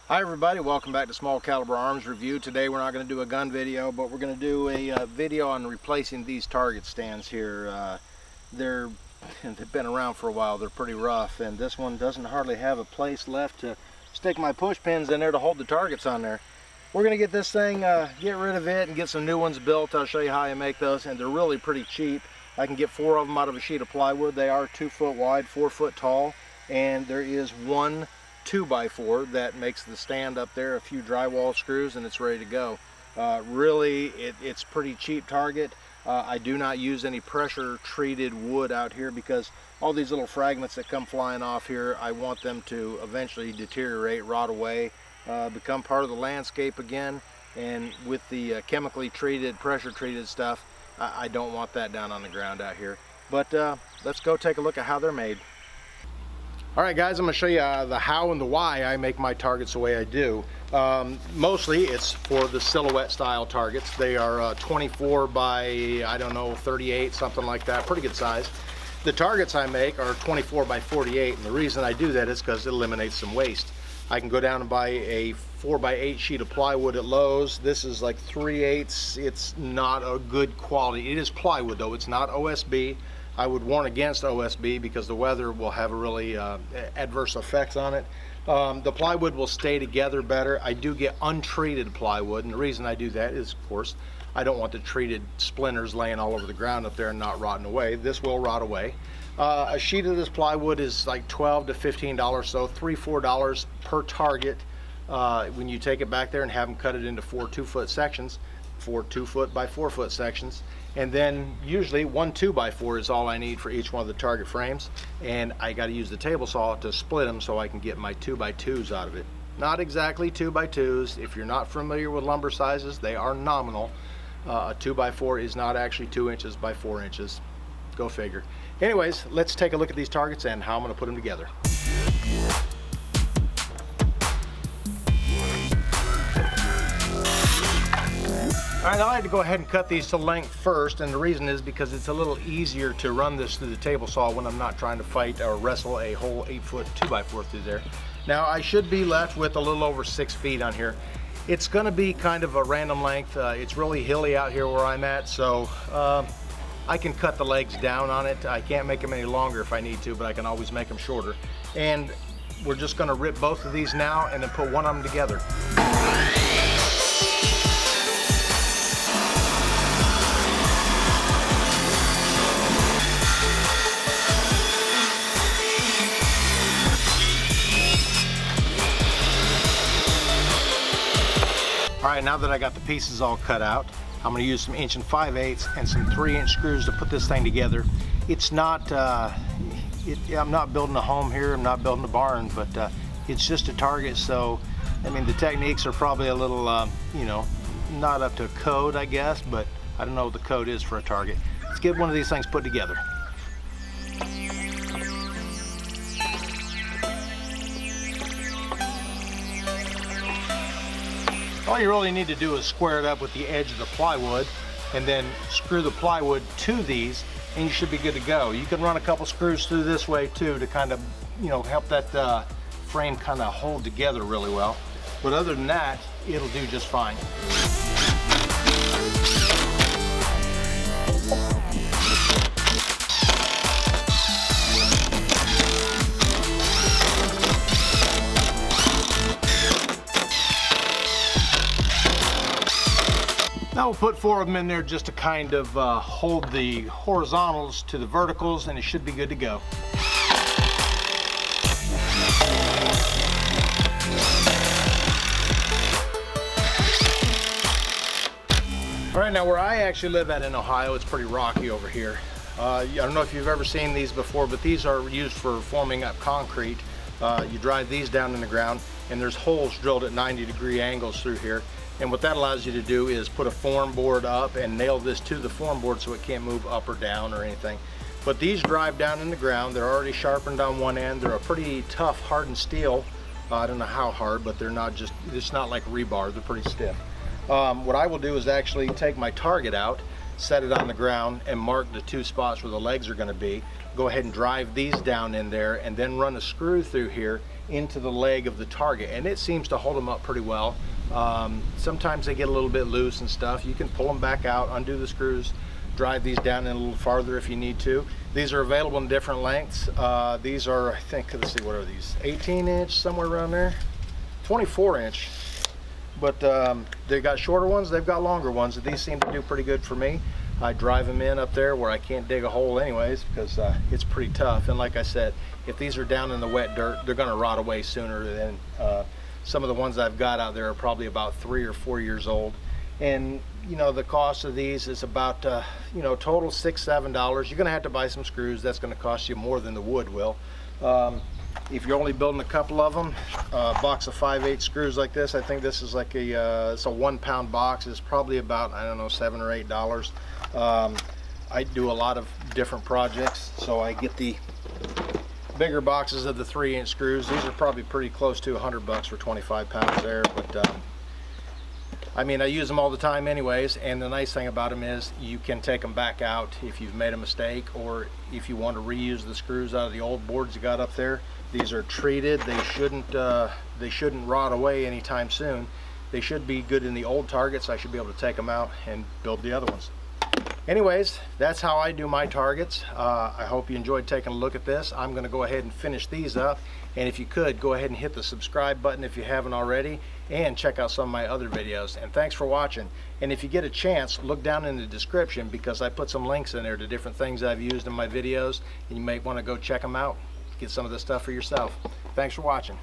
Hi everybody, welcome back to Small Caliber Arms Review. Today we're not going to do a gun video, but we're going to do a video on replacing these target stands here. They've been around for a while, they're pretty rough, and this one doesn't hardly have a place left to stick my push pins in there to hold the targets on there. We're going to get this thing, get rid of it and get some new ones built. I'll show you how I make those, and they're really pretty cheap. I can get 4 of them out of a sheet of plywood. They are 2 foot wide, 4 foot tall, and there is one 2x4 that makes the stand up there, a few drywall screws, and it's ready to go. Really, it's pretty cheap target. I do not use any pressure treated wood out here because all these little fragments that come flying off here, I want them to eventually deteriorate, rot away, become part of the landscape again. And with the chemically treated, pressure treated stuff, I don't want that down on the ground out here. But let's go take a look at how they're made. Alright guys, I'm going to show you the how and the why I make my targets the way I do. Mostly it's for the silhouette style targets. They are 24 by, I don't know, 38, something like that, pretty good size. The targets I make are 24 by 48, and the reason I do that is because it eliminates some waste. I can go down and buy a 4x8 sheet of plywood at Lowe's. This is like 3/8. It's not a good quality. It is plywood though, it's not OSB. I would warn against OSB because the weather will have a really adverse effects on it. The plywood will stay together better. I do get untreated plywood, and the reason I do that is, of course, I don't want the treated splinters laying all over the ground up there and not rotting away. This will rot away. A sheet of this plywood is like $12 to $15, so $3–4 per target. When you take it back there and have them cut it into 4 2-foot sections, 4 2-foot by 4-foot sections, and then usually 1 2x4 is all I need for each one of the target frames, and I got to use the table saw to split them so I can get my 2x2s out of it. Not exactly 2x2s. If you're not familiar with lumber sizes, they are nominal. A 2x4 is not actually 2 inches by 4 inches. Go figure. Anyways, let's take a look at these targets and how I'm going to put them together. Alright, I like to go ahead and cut these to length first, and the reason is because it's a little easier to run this through the table saw when I'm not trying to fight or wrestle a whole 8-foot 2x4 through there. Now I should be left with a little over 6 feet on here. It's going to be kind of a random length. It's really hilly out here where I'm at, so I can cut the legs down on it. I can't make them any longer if I need to, but I can always make them shorter. And we're just going to rip both of these now and then put one of them together. Alright, now that I got the pieces all cut out, I'm going to use some 1 5/8 and some 3-inch screws to put this thing together. It's not, I'm not building a home here, I'm not building a barn, but it's just a target, so, I mean, the techniques are probably a little, you know, not up to code, I guess, but I don't know what the code is for a target. Let's get one of these things put together. All you really need to do is square it up with the edge of the plywood and then screw the plywood to these, and you should be good to go. You can run a couple screws through this way too to kind of, you know, help that frame kind of hold together really well. But other than that, it'll do just fine. Now we'll put 4 of them in there just to kind of hold the horizontals to the verticals, and it should be good to go. Alright, now where I actually live at in Ohio, it's pretty rocky over here. I don't know if you've ever seen these before, but these are used for forming up concrete. You drive these down in the ground, and there's holes drilled at 90-degree angles through here. And what that allows you to do is put a form board up and nail this to the form board so it can't move up or down or anything. But these drive down in the ground. They're already sharpened on one end. They're a pretty tough, hardened steel. I don't know how hard, but they're not just, it's not like rebar. They're pretty stiff. What I will do is actually take my target out, set it on the ground, and mark the 2 spots where the legs are going to be. go ahead and drive these down in there and then run a screw through here into the leg of the target, and it seems to hold them up pretty well. Sometimes they get a little bit loose and stuff. You can pull them back out, undo the screws, drive these down in a little farther if you need to. These are available in different lengths. These are, I think, let's see, what are these, 18-inch, somewhere around there, 24-inch. But they've got shorter ones, they've got longer ones. These seem to do pretty good for me. I drive them in up there where I can't dig a hole anyways, because it's pretty tough. And like I said, if these are down in the wet dirt, they're going to rot away sooner than some of the ones I've got out there are probably about 3 or 4 years old. And you know, the cost of these is about you know, total $6-7. You're going to have to buy some screws. That's going to cost you more than the wood will. If you're only building a couple of them, a box of 5/8 screws like this, I think this is like it's a 1-pound box. It's probably about, I don't know, $7 or $8. I do a lot of different projects, so I get the bigger boxes of the 3-inch screws. These are probably pretty close to $100 for 25 pounds there, but I mean, I use them all the time anyways, and the nice thing about them is you can take them back out if you've made a mistake, or if you want to reuse the screws out of the old boards you got up there. These are treated. They shouldn't rot away anytime soon. They should be good in the old targets. I should be able to take them out and build the other ones. Anyways, that's how I do my targets. I hope you enjoyed taking a look at this. I'm going to go ahead and finish these up, and if you could, go ahead and hit the subscribe button if you haven't already, and check out some of my other videos. And thanks for watching. And if you get a chance, look down in the description, because I put some links in there to different things I've used in my videos, and you might want to go check them out, get some of this stuff for yourself. Thanks for watching.